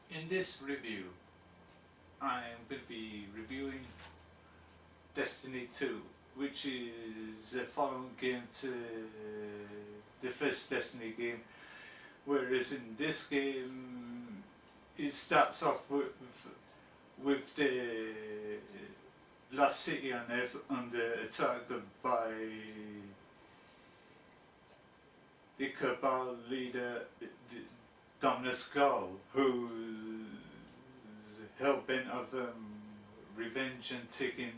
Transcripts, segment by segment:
In this review, I am going to be reviewing Destiny 2, which is a follow-on game to the first Destiny game, whereas in this game it starts off with the last city on Earth under attack by the Cabal leader Dominus Ghual, who's hell-bent of revenge and taking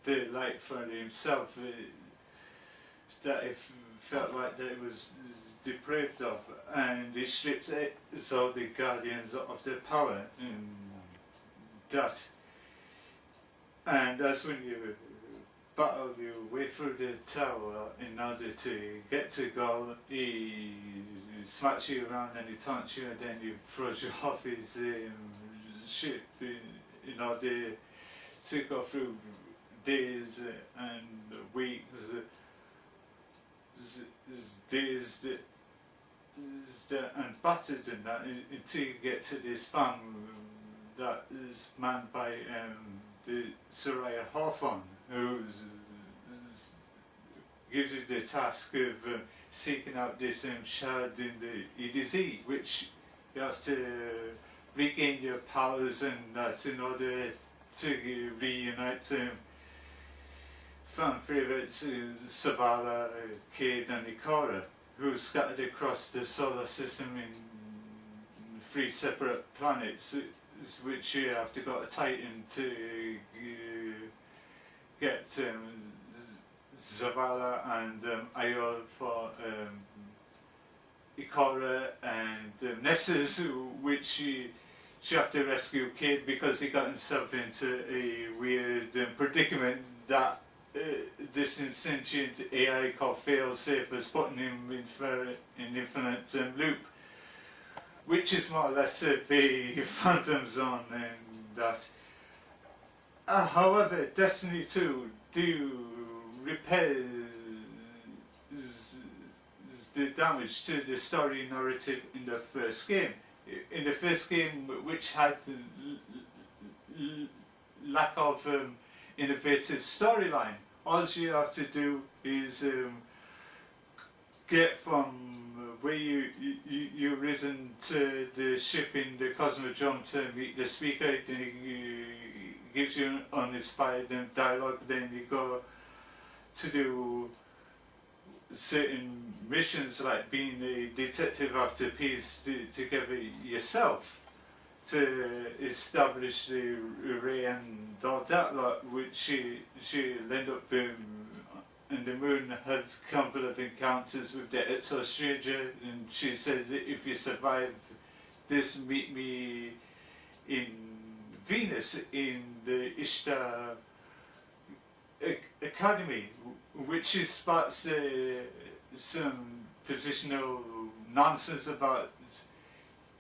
the light for himself, that it felt like that it was depraved of, and he stripped it, so the guardians of the power in that. And that's when you battle your way through the tower in order to get to Ghual. He smacks you around and he taunts you, and then he throws you off his ship in order to go through days and weeks, days and battered and that, until you get to this farm that is manned by the Soraya Hawthorne, who gives you the task of seeking out this shard in the EDZ, which you have to regain your powers and that in order to reunite fan favourites Zavala, Cade and Ikora, who are scattered across the solar system in 3 separate planets, which you have to go to Titan to get Zavala and Iol for Ikora, and Nessus, which you have to rescue Cade because he got himself into a weird predicament that this insentient AI called Failsafe has put him in infinite loop, which is more or less a Phantom Zone and that. However, Destiny 2 repairs the damage to the story narrative in the first game. In the first game, which had lack of innovative storyline, all you have to do is get from where you risen to the ship in the Cosmodrome to meet the speaker. He gives you uninspired dialogue, then you go to do certain missions like being a detective after piece together yourself to establish the array and all that lot, which she'll end up in the moon, have a couple of encounters with the Exo Stranger, and she says that if you survive this, meet me in Venus in the Ishtar Academy, which is sparks some positional nonsense about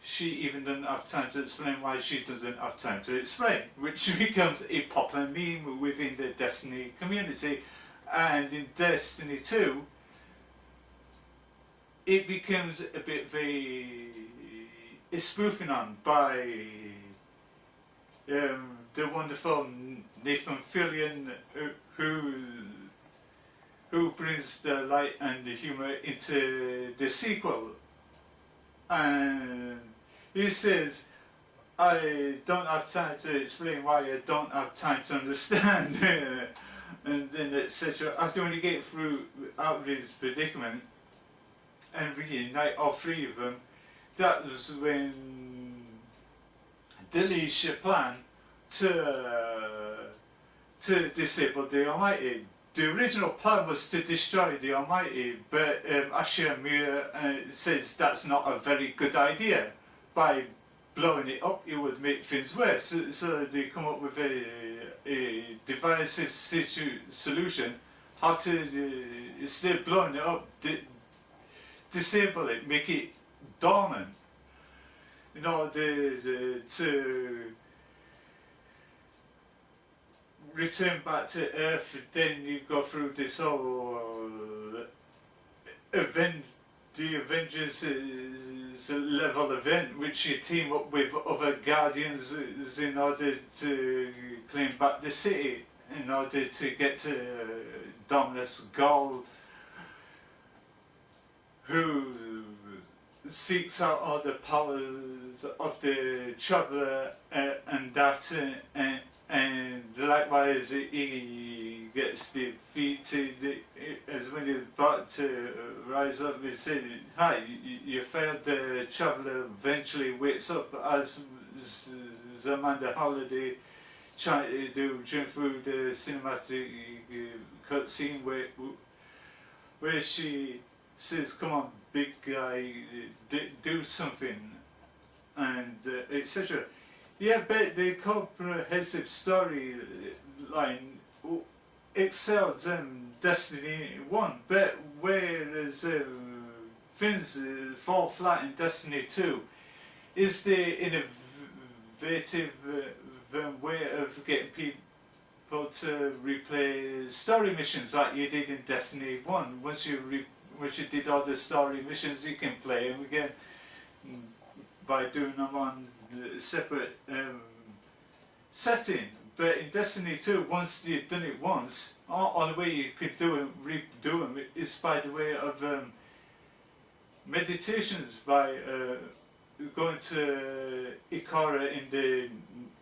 she even doesn't have time to explain why she doesn't have time to explain, which becomes a popular meme within the Destiny community. And in Destiny 2 it becomes a bit of a spoofing on by the wonderful Nathan Fillion, who brings the light and the humour into the sequel. And he says, I don't have time to explain why I don't have time to understand, and then etc. After when you get out of his predicament and reunite all 3 of them, that was when Dilly's plan to disable the Almighty. The original plan was to destroy the Almighty, but Asher Mir says that's not a very good idea. By blowing it up, it would make things worse. So they come up with a divisive solution how to, instead of blowing it up, disable it, make it dormant. in order to return back to Earth. Then you go through this whole event, the Avengers level event, which you team up with other Guardians in order to claim back the city, in order to get to Dominus Ghual, who seeks out all the powers of the Traveller and that, and likewise he gets defeated as when he's about to rise up. He said, "Hi, you failed." The Traveller eventually wakes up as Amanda Holiday trying to do during through the cinematic cutscene where she says, "Come on, big guy, do something," and etc. Yeah, but the comprehensive storyline excels Destiny 1, but whereas things fall flat in Destiny 2 is the innovative way of getting people to replay story missions like you did in Destiny 1. Once you did all the story missions, you can play them again by doing them on separate setting. But in Destiny 2, once you've done it once, all the way you could redo them is by the way of meditations, by going to Ikora in the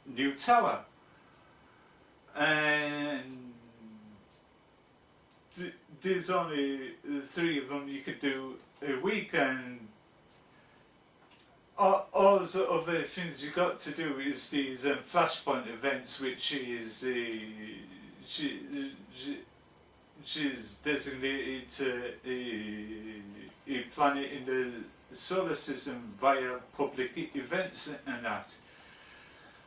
new tower, and there's only 3 of them you could do a week, and all the other things you got to do is these flashpoint events, which is she's designated to a planet in the solar system via public events and that,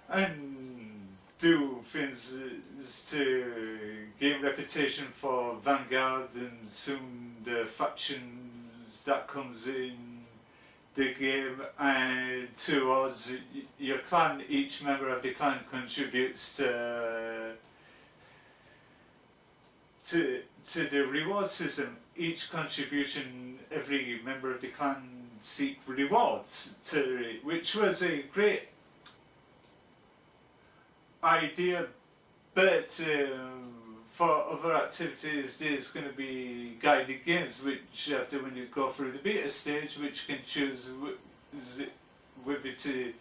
and do things to gain reputation for Vanguard, and soon the factions that comes in the game, and towards your clan. Each member of the clan contributes to the reward system. Each contribution, every member of the clan seek rewards to it, which was a great idea, but for other activities there's going to be guided games which after when you go through the beta stage, which can choose whether to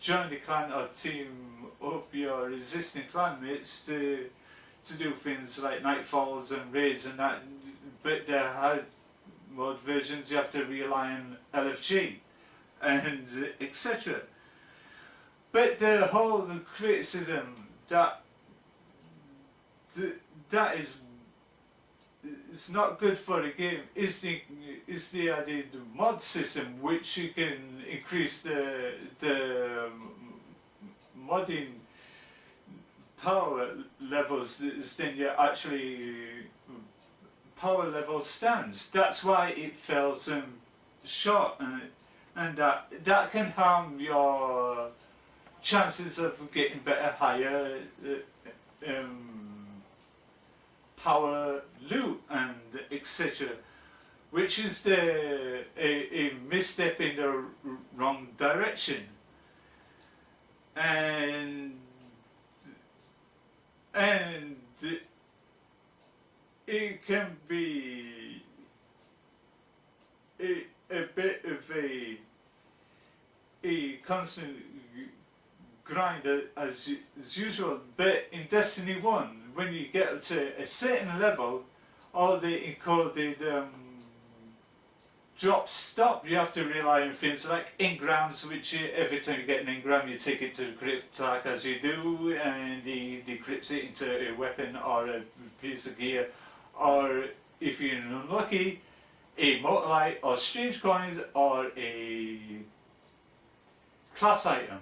join the clan or team up your existing clanmates to do things like nightfalls and raids and that. But the hard mode versions you have to rely on LFG and etc. But the whole criticism that is it's not good for the game is the idea the mod system, which you can increase the modding power levels, then you actually power level stands. That's why it fell short, and that can harm your chances of getting better, higher power loot and etc., which is a misstep in the wrong direction, and it can be a bit of a constant grind as usual. But in Destiny 1, when you get up to a certain level, all the encoded drops stop. You have to rely on things like engrams, which every time you get an engram you take it to the cryptarch as you do, and he decrypts it into a weapon or a piece of gear, or if you're unlucky, a motorlight or strange coins or a class item.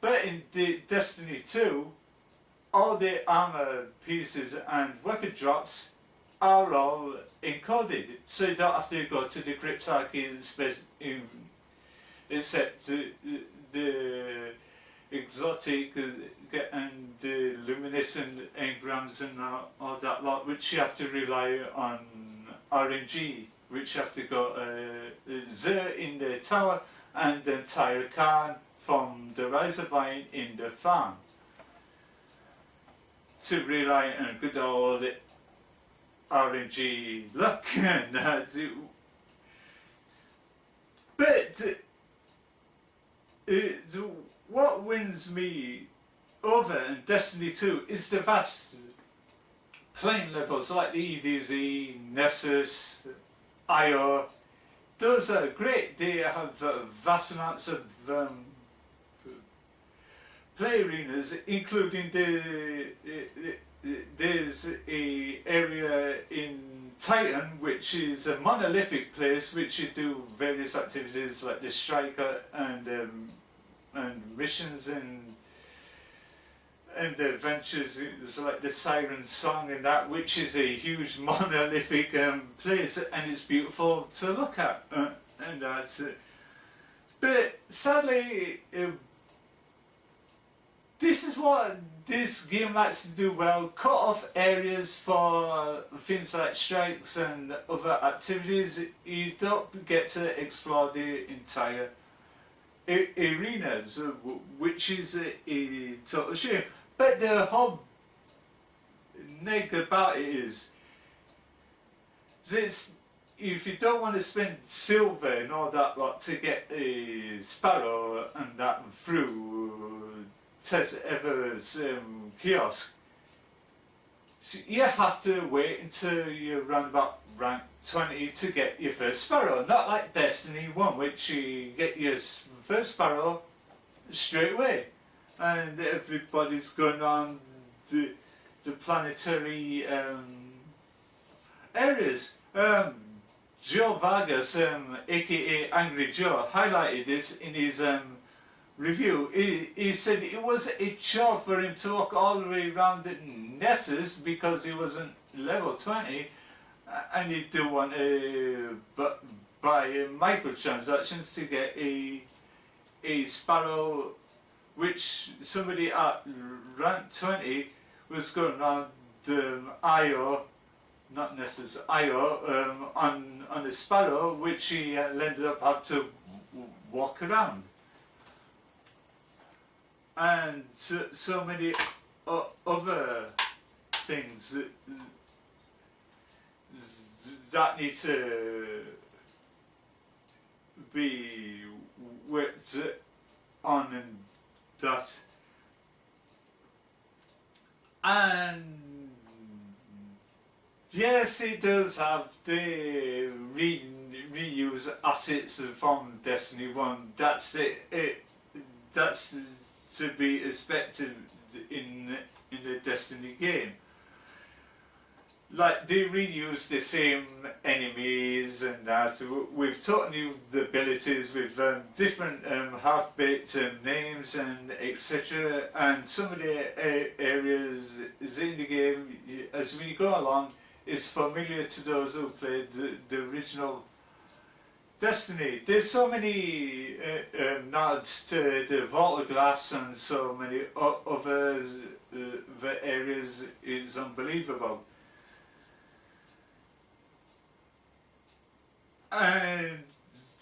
But in the Destiny 2, all the armor pieces and weapon drops are all encoded, so you don't have to go to the cryptarch except the exotic and luminescent engrams and all that lot, which you have to rely on RNG, which you have to go Zer in the tower and then Tyrakan from the Riservine in the farm to rely on good old RNG luck. But what wins me over in Destiny 2 is the vast plane levels like the EDZ, Nessus, IO. Those are great. They have vast amounts of play arenas, including there's a area in Titan which is a monolithic place which you do various activities like the striker and missions and the adventures. It's like the Siren Song and that, which is a huge monolithic place, and it's beautiful to look at. And that's but sadly, this is what this game likes to do well: cut off areas for things like strikes and other activities. You don't get to explore the entire arenas, which is a total shame. But the whole neg about it is this: if you don't want to spend silver and all that lot to get a sparrow and that through Tess Ever's kiosk, so you have to wait until you're around about rank 20 to get your first sparrow. Not like Destiny 1, which you get your first sparrow straight away, and everybody's going on the planetary areas. Joe Vargas, aka Angry Joe, highlighted this in his review. He said it was a chore for him to walk all the way around the Nessus because he wasn't level 20, and he didn't want to buy microtransactions to get a sparrow, which somebody at rank 20 was going around IO, not Nessus, IO, on a sparrow, which he ended up having to walk around. And so many other things that need to be worked on and that. And yes, it does have the reuse assets from Destiny 1. That's it. That's to be expected in the Destiny game. Like, they reuse the same enemies and that, with totally new abilities, with different half-baked names and etc. And some of the areas in the game, as when you go along, is familiar to those who played the original Destiny. There's so many nods to the Vault of Glass and so many others. The areas is unbelievable. And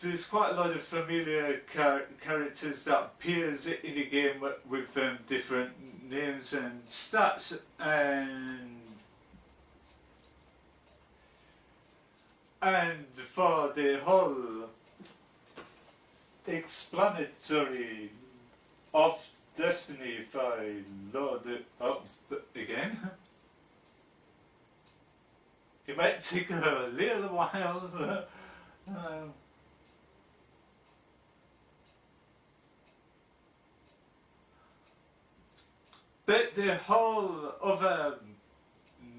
there's quite a lot of familiar characters that appears in the game with different names and stats, and for the whole explanatory of Destiny, if I load it up again, it might take a little while. But the whole other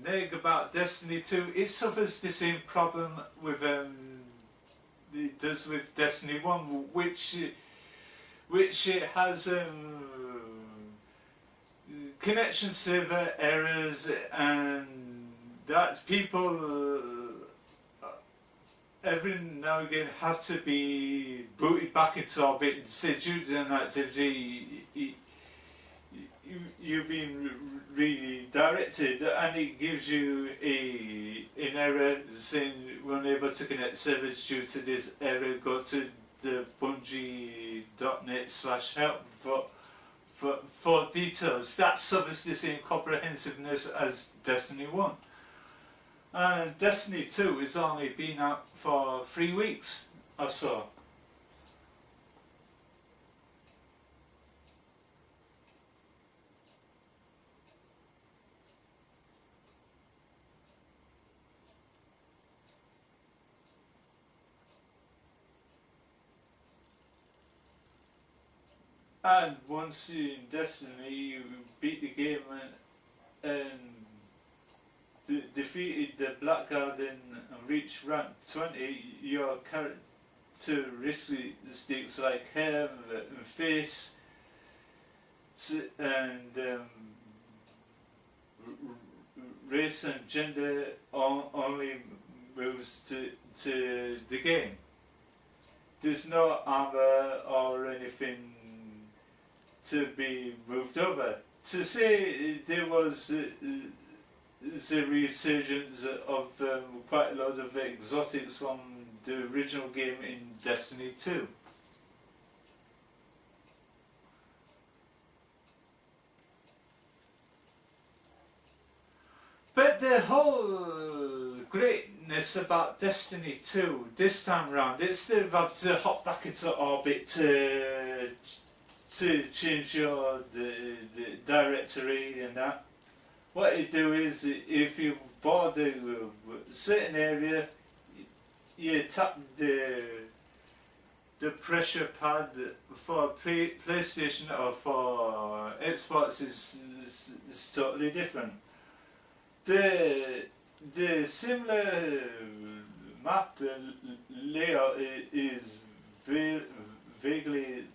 neg about Destiny 2, it suffers the same problem with it does with Destiny 1, which it has connection server errors, and that people every now and again have to be booted back into orbit, say due to an activity you've been redirected, and it gives you an error saying we're unable to connect servers due to this error. Go to the bungie.net/help for details. That suffers the same comprehensiveness as Destiny 1. And Destiny 2 has only been out for 3 weeks or so. And once in Destiny you beat the game and defeated the Blackguard and reached rank 20, your characteristics like hair and face and race and gender only moves to the game. There's no armor or anything to be moved over. To say there was the resurgence of quite a lot of exotics from the original game in Destiny 2. But the whole greatness about Destiny 2 this time round, instead of having to hop back into orbit to change your the directory and that, what you do is, if you board a certain area, you tap the pressure pad. For PlayStation or for Xbox is totally different. The similar map layout is vaguely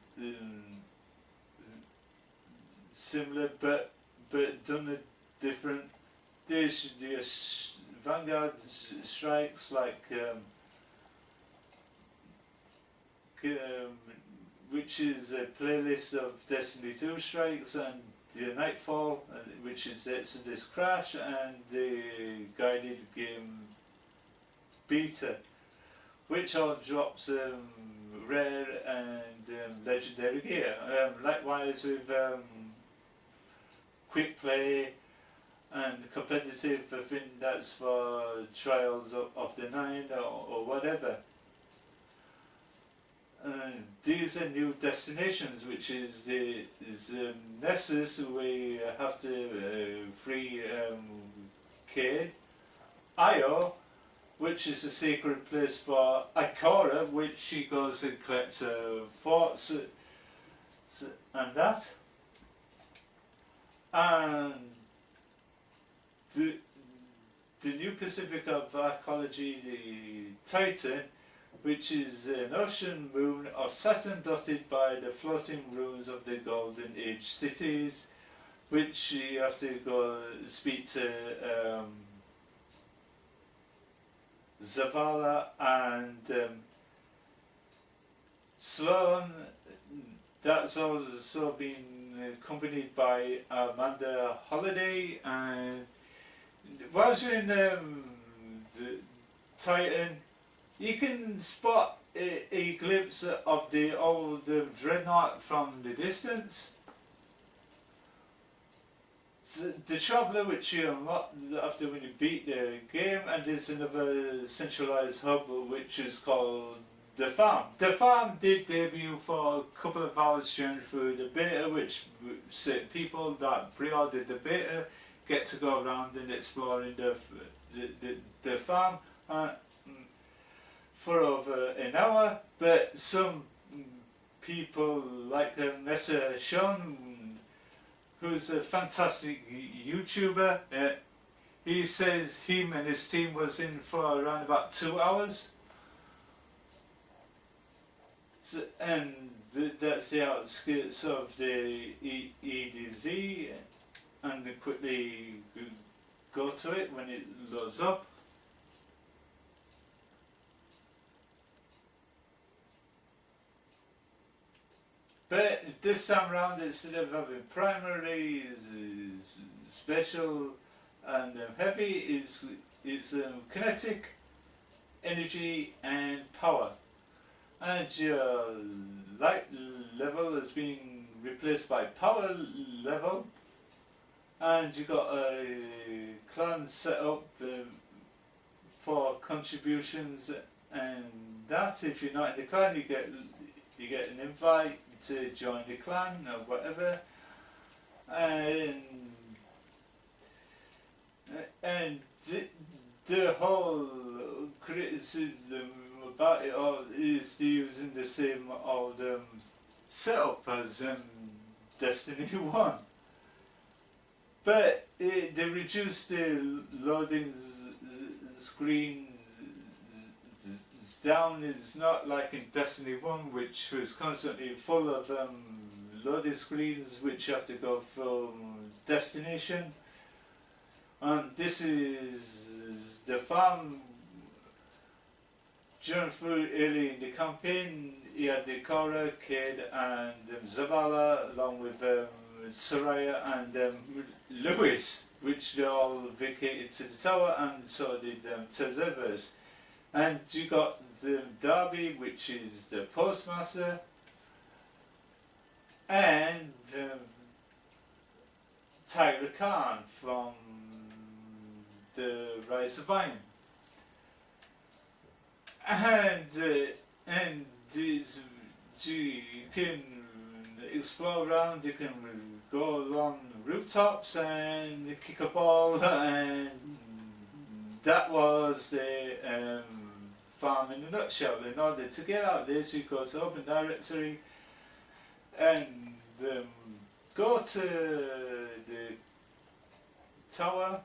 similar, but done different. There's Vanguard strikes like which is a playlist of Destiny 2 strikes, and the Nightfall, which is the Exodus Crash, and the guided game beta, which all drops rare and legendary gear. Likewise with quick play and competitive, I think that's for Trials of the Nine or whatever. These are new destinations, which is the Nessus. We have to free Cade, Io, which is a sacred place for Ikora, which she goes and collects forts and that. And the new Pacific of Archaeology, the Titan, which is an ocean moon of Saturn dotted by the floating ruins of the Golden Age cities, which you have to go speak to Zavala and Sloan. That's also been accompanied by Amanda Holiday. And whilst you're in the Titan, you can spot a glimpse of the old dreadnought from the distance. The Traveller, which you unlock after when you beat the game, and there's another centralized hub which is called the Farm. The Farm did debut for a couple of hours during through the beta, which people that pre-ordered the beta get to go around and exploring the farm for over an hour. But some people like MesaSean, who's a fantastic YouTuber, he says him and his team was in for around about 2 hours. So, and that's the outskirts of the EDZ, and they quickly go to it when it loads up. But this time around, instead of having primary, is special, and heavy is kinetic, energy, and power. And your light level has been replaced by power level, and you got a clan set up for contributions, and that if you're not in the clan, you get an invite to join the clan or whatever, and the whole criticism about it all is using the same old setup as Destiny 1. But they reduced the loading screens down. It's not like in Destiny 1, which was constantly full of loading screens which you have to go from destination. And this is the farm. During through early in the campaign, you had the Korra, Kid, and Zavala, along with Soraya and Lewis, which they all vacated to the tower, and so did Centrevez. And you got Darby, which is the postmaster, and Tyra Khan from the Rise of Iron. And you can explore around, you can go along rooftops and kick a ball, and that was the farm in a nutshell. In order to get out there, so you go to Open Directory and go to the tower.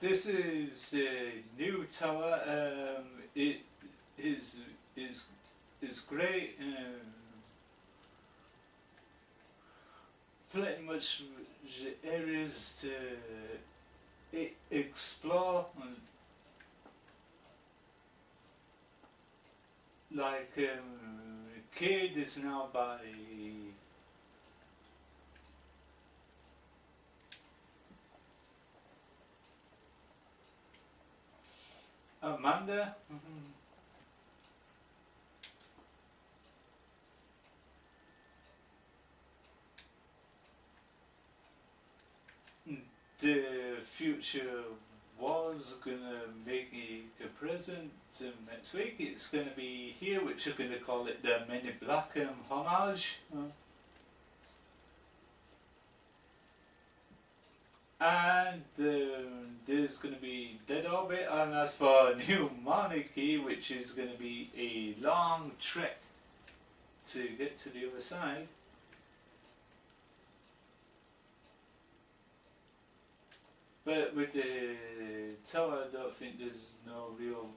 This is a new tower. It is great. Pretty much the areas to explore. Like Kid is now by Amanda. The future was gonna make me a present next week. It's gonna be here, which are gonna call it the Men in Black homage. And there's going to be Dead Orbit, and as for New Monarchy, which is going to be a long trek to get to the other side. But with the tower, I don't think there's no real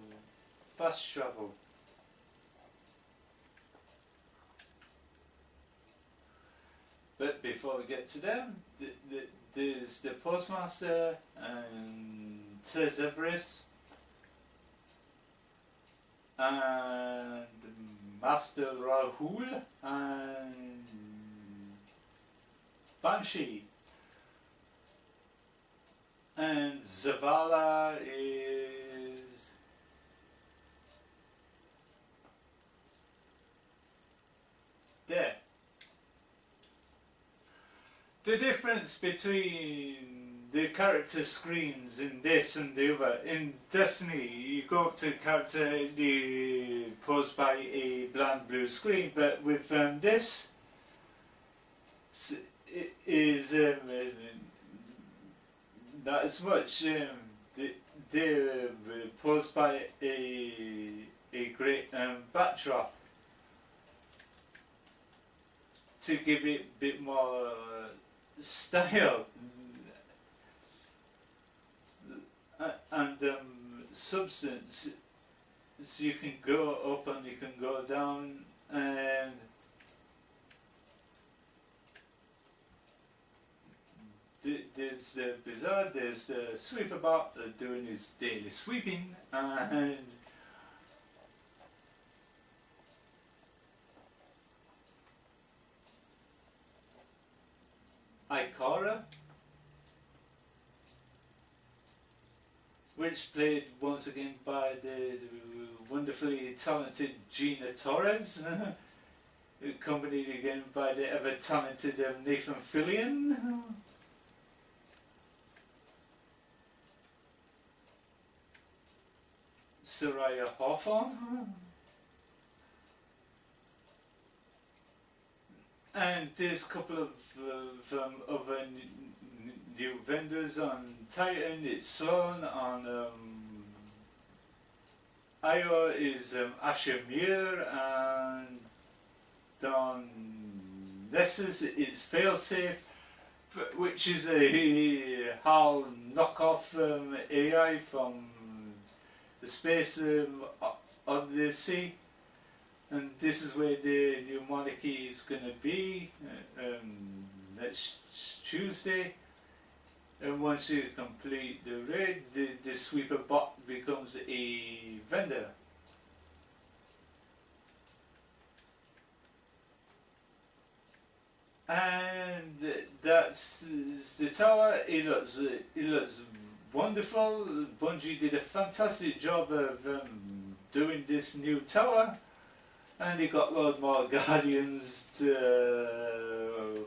fast travel. But before we get to them, there's the postmaster and Centrevez and Master Rahool and Banshee. And Zavala is there. The difference between the character screens in this and the other, in Destiny you go up to character posed by a bland blue screen, but with this it is not as much. They're posed by a great backdrop to give it a bit more style and substance. So you can go up and you can go down, and there's the Bizarre, there's the Sweeperbot doing his daily sweeping, and Ikora, which played once again by the wonderfully talented Gina Torres, accompanied again by the ever talented Nathan Fillion. Soraya Hawthorne. And there's a couple of other new vendors on Titan. It's Sloan. On Io is Asher Muir, and on Nessus it's Failsafe, which is a HAL knockoff AI from the space Odyssey. And this is where the new monarchy is going to be next Tuesday. And once you complete the raid, the sweeper bot becomes a vendor. And that's the tower. It looks wonderful. Bungie did a fantastic job of doing this new tower. And you got a lot more guardians to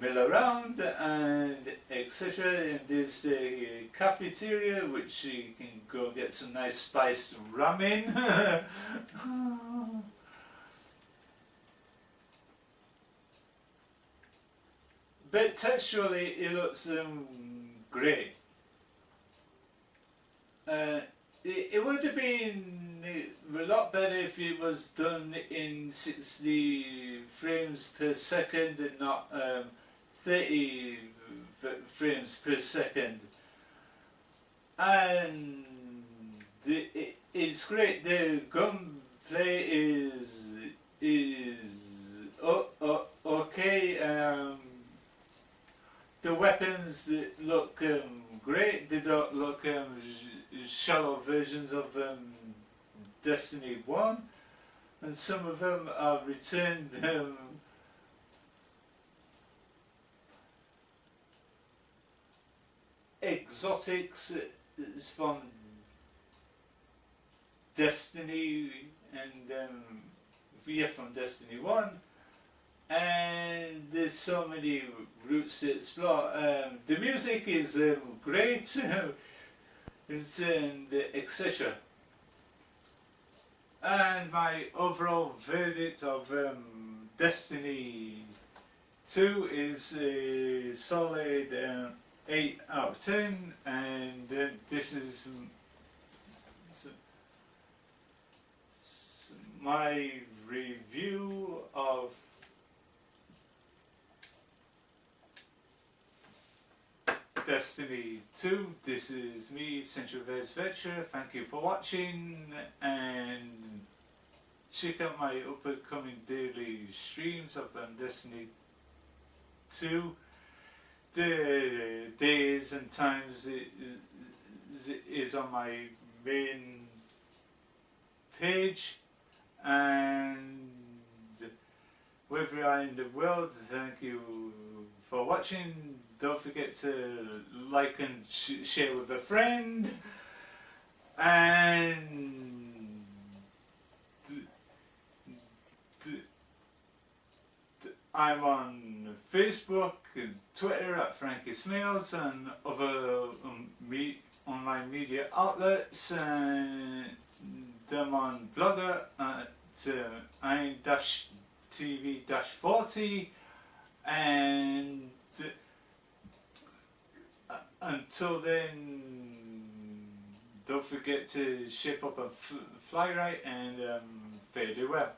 mill around and etc. And there's the cafeteria, which you can go get some nice spiced ramen. But texturally it looks great. It would have been a lot better if it was done in 60 frames per second and not 30 frames per second. And it's great. The gunplay is okay. The weapons look great. They don't look shallow versions of Destiny 1, and some of them are returned exotics from Destiny and from Destiny 1, and there's so many routes to explore. The music is great, and etc. And my overall verdict of Destiny 2 is a solid 8 out of 10, and this is my review of Destiny 2. This is me, Centrevez Vectra. Thank you for watching, and check out my upcoming daily streams of Destiny 2. The days and times is on my main page, and wherever you are in the world, thank you for watching. Don't forget to like and share with a friend, and I'm on Facebook and Twitter at Frankie Smails and other online media outlets, and I'm on Blogger at iron-tv-40, and until then, don't forget to shape up and fly right, and fare thee well.